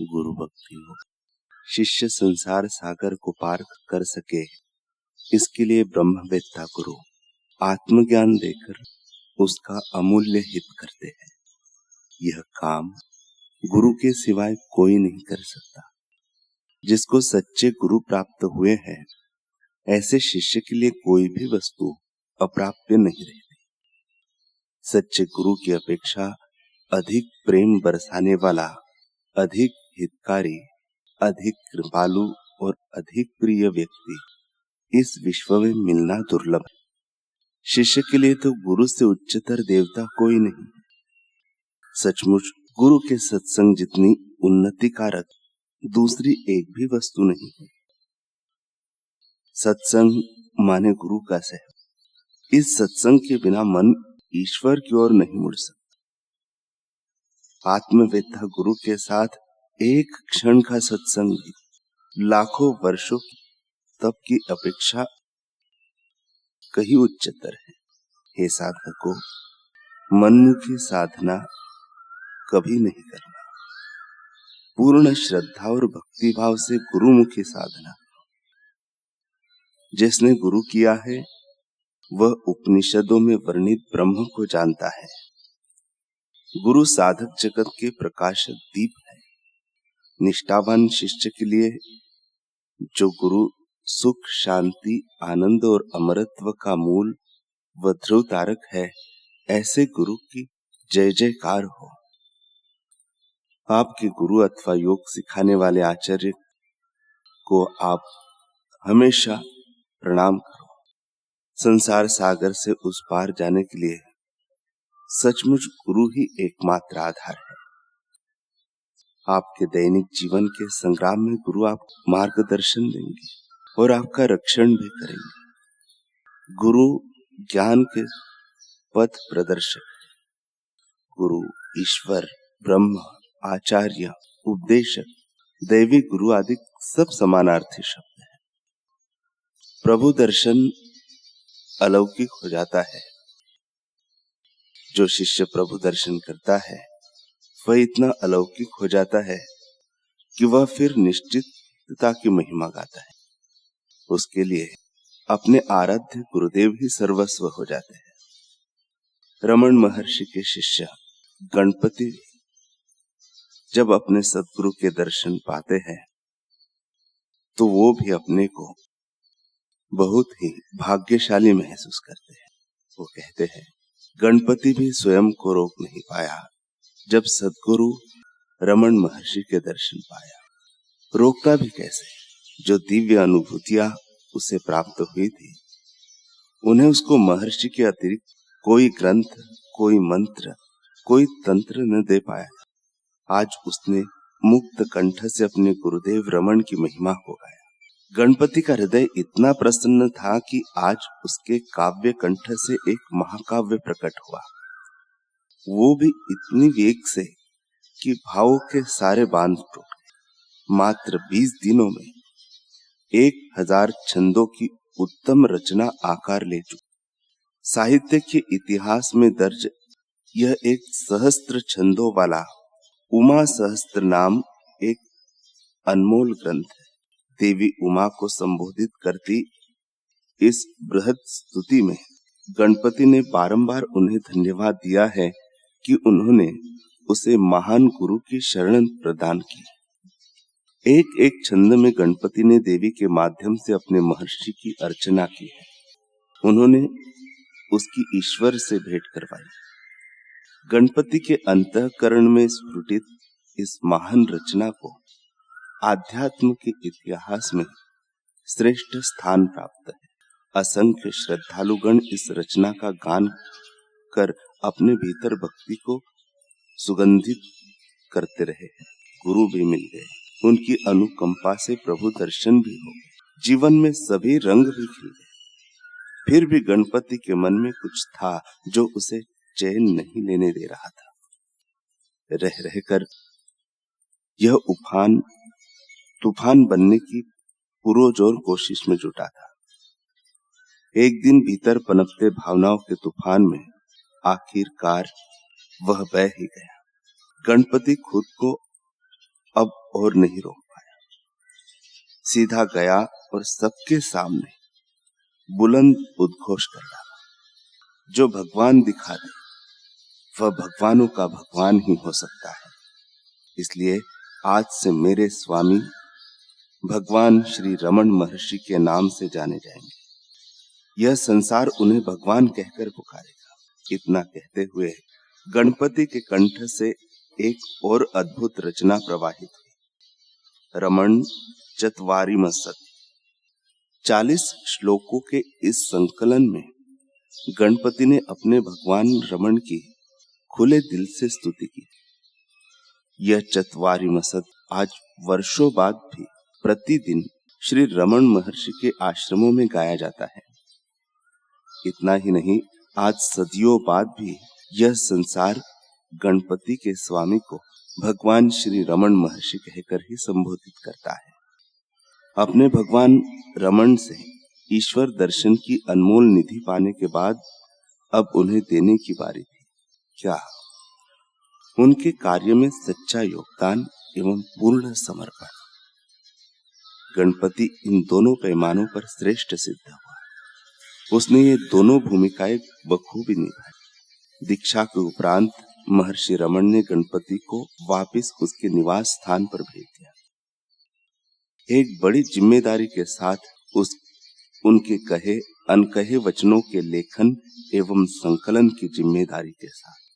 गुरु भक्ति हो। शिष्य संसार सागर को पार कर सके, इसके लिए ब्रह्मवेत्ता गुरु आत्मज्ञान देकर उसका अमूल्य हित करते हैं। यह काम गुरु के सिवाय कोई नहीं कर सकता। जिसको सच्चे गुरु प्राप्त हुए हैं, ऐसे शिष्य के लिए कोई भी वस्तु अप्राप्य नहीं रहती। सच्चे गुरु की अपेक्षा अधिक प्रेम बरसाने वाला, अधिक हितकारी, अधिक कृपालु और अधिक प्रिय व्यक्ति इस विश्व में मिलना दुर्लभ है। शिष्य के लिए तो गुरु से उच्चतर देवता कोई नहीं। सचमुच गुरु के सत्संग जितनी उन्नति कारक दूसरी एक भी वस्तु नहीं है। सत्संग माने गुरु का सहयोग। इस सत्संग के बिना मन ईश्वर की ओर नहीं मुड़ सकता। आत्मवेत्ता गुरु के साथ एक क्षण का सत्संग भी लाखों वर्षों की तप की अपेक्षा कहीं उच्चतर है। हे साधकों, मनमुखी साधना कभी नहीं करना। पूर्ण श्रद्धा और भक्ति भाव से गुरुमुखी साधना। जिसने गुरु किया है वह उपनिषदों में वर्णित ब्रह्म को जानता है। गुरु साधक जगत के प्रकाशक दीप है। निष्ठावान शिष्य के लिए जो गुरु सुख, शांति, आनंद और अमरत्व का मूल व ध्रुव तारक है, ऐसे गुरु की जय जयकार हो। आपके गुरु अथवा योग सिखाने वाले आचार्य को आप हमेशा प्रणाम करो। संसार सागर से उस पार जाने के लिए सचमुच गुरु ही एकमात्र आधार है। आपके दैनिक जीवन के संग्राम में गुरु आपको मार्गदर्शन देंगे और आपका रक्षण भी करेंगे। गुरु ज्ञान के पथ प्रदर्शक है। गुरु, ईश्वर, ब्रह्म, आचार्य, उपदेशक, दैवी गुरु आदि सब समानार्थी शब्द हैं। प्रभु दर्शन अलौकिक हो जाता है। जो शिष्य प्रभु दर्शन करता है वह इतना अलौकिक हो जाता है कि वह फिर निश्चितता की महिमा गाता है। उसके लिए अपने आराध्य गुरुदेव ही सर्वस्व हो जाते हैं। रमण महर्षि के शिष्य गणपति जब अपने सद्गुरु के दर्शन पाते हैं तो वो भी अपने को बहुत ही भाग्यशाली महसूस करते हैं। वो कहते हैं, गणपति भी स्वयं को रोक नहीं पाया जब सद्गुरु रमण महर्षि के दर्शन पाया। रोकता भी कैसे? जो दिव्य अनुभूतियां उसे प्राप्त हुई थी, उन्हें उसको महर्षि के अतिरिक्त कोई ग्रंथ, कोई मंत्र, कोई तंत्र न दे पाया। आज उसने मुक्त कंठ से अपने गुरुदेव रमण की महिमा को गाया। गणपति का हृदय इतना प्रसन्न था कि आज उसके काव्य कंठ से एक महाकाव्य प्रकट हुआ। वो भी इतनी वेग से कि भावों के सारे बांध टूट गए। मात्र 20 दिनों में 1000 छंदों की उत्तम रचना आकार ले चुकी। साहित्य के इतिहास में दर्ज यह एक सहस्त्र छंदों वाला उमा सहस्त्र नाम एक अनमोल ग्रंथ है। देवी उमा को संबोधित करती इस बृहद स्तुति में गणपति ने बारंबार उन्हें धन्यवाद दिया है कि उन्होंने उसे महान गुरु की शरण प्रदान की। एक एक छंद में गणपति ने देवी के माध्यम से अपने महर्षि की अर्चना की है। उन्होंने उसकी ईश्वर से भेंट करवाई। गणपति के अंतःकरण में स्फुटित इस महान रचना को आध्यात्म के इतिहास में श्रेष्ठ स्थान प्राप्त है। असंख्य श्रद्धालुगण इस रचना का गान कर अपने भीतर भक्ति को सुगंधित करते रहे हैं। गुरु भी मिल गए, उनकी अनुकंपा से प्रभु दर्शन भी हो गए, जीवन में सभी रंग भी खिल गए। फिर भी गणपति के मन में कुछ था जो उसे चैन नहीं लेने दे रहा था। रह रहकर यह उफान तूफान बनने की पुरजोर कोशिश में जुटा था। एक दिन भीतर पनपते भावनाओं के तूफान में आखिरकार वह बह ही गया। गणपति खुद को अब और नहीं रोक पाया। सीधा गया और सबके सामने बुलंद उद्घोष कर डाला, जो भगवान दिखा दे वह भगवानों का भगवान ही हो सकता है। इसलिए आज से मेरे स्वामी भगवान श्री रमण महर्षि के नाम से जाने जाएंगे। यह संसार उन्हें भगवान कहकर पुकारेगा। इतना कहते हुए गणपति के कंठ से एक और अद्भुत रचना प्रवाहित हुई। रमण चत्वारिमसत्। 40 श्लोकों के इस संकलन में गणपति ने अपने भगवान रमण की खुले दिल से स्तुति की। यह चत्वारिमसत् आज वर्षों बाद भी प्रतिदिन श्री रमण महर्षि के आश्रमों में गाया जाता है। इतना ही नहीं, आज सदियों बाद भी यह संसार गणपति के स्वामी को भगवान श्री रमण महर्षि कहकर ही संबोधित करता है। अपने भगवान रमण से ईश्वर दर्शन की अनमोल निधि पाने के बाद अब उन्हें देने की बारी थी। क्या उनके कार्य में सच्चा योगदान एवं पूर्ण समर्पण। गणपति इन दोनों पैमानों पर श्रेष्ठ सिद्ध हुआ। उसने ये दोनों भूमिकाएं बखूबी निभाई। दीक्षा के उपरांत महर्षि रमण ने गणपति को वापस उसके निवास स्थान पर भेज दिया। एक बड़ी जिम्मेदारी के साथ उनके कहे अनकहे वचनों के लेखन एवं संकलन की जिम्मेदारी के साथ।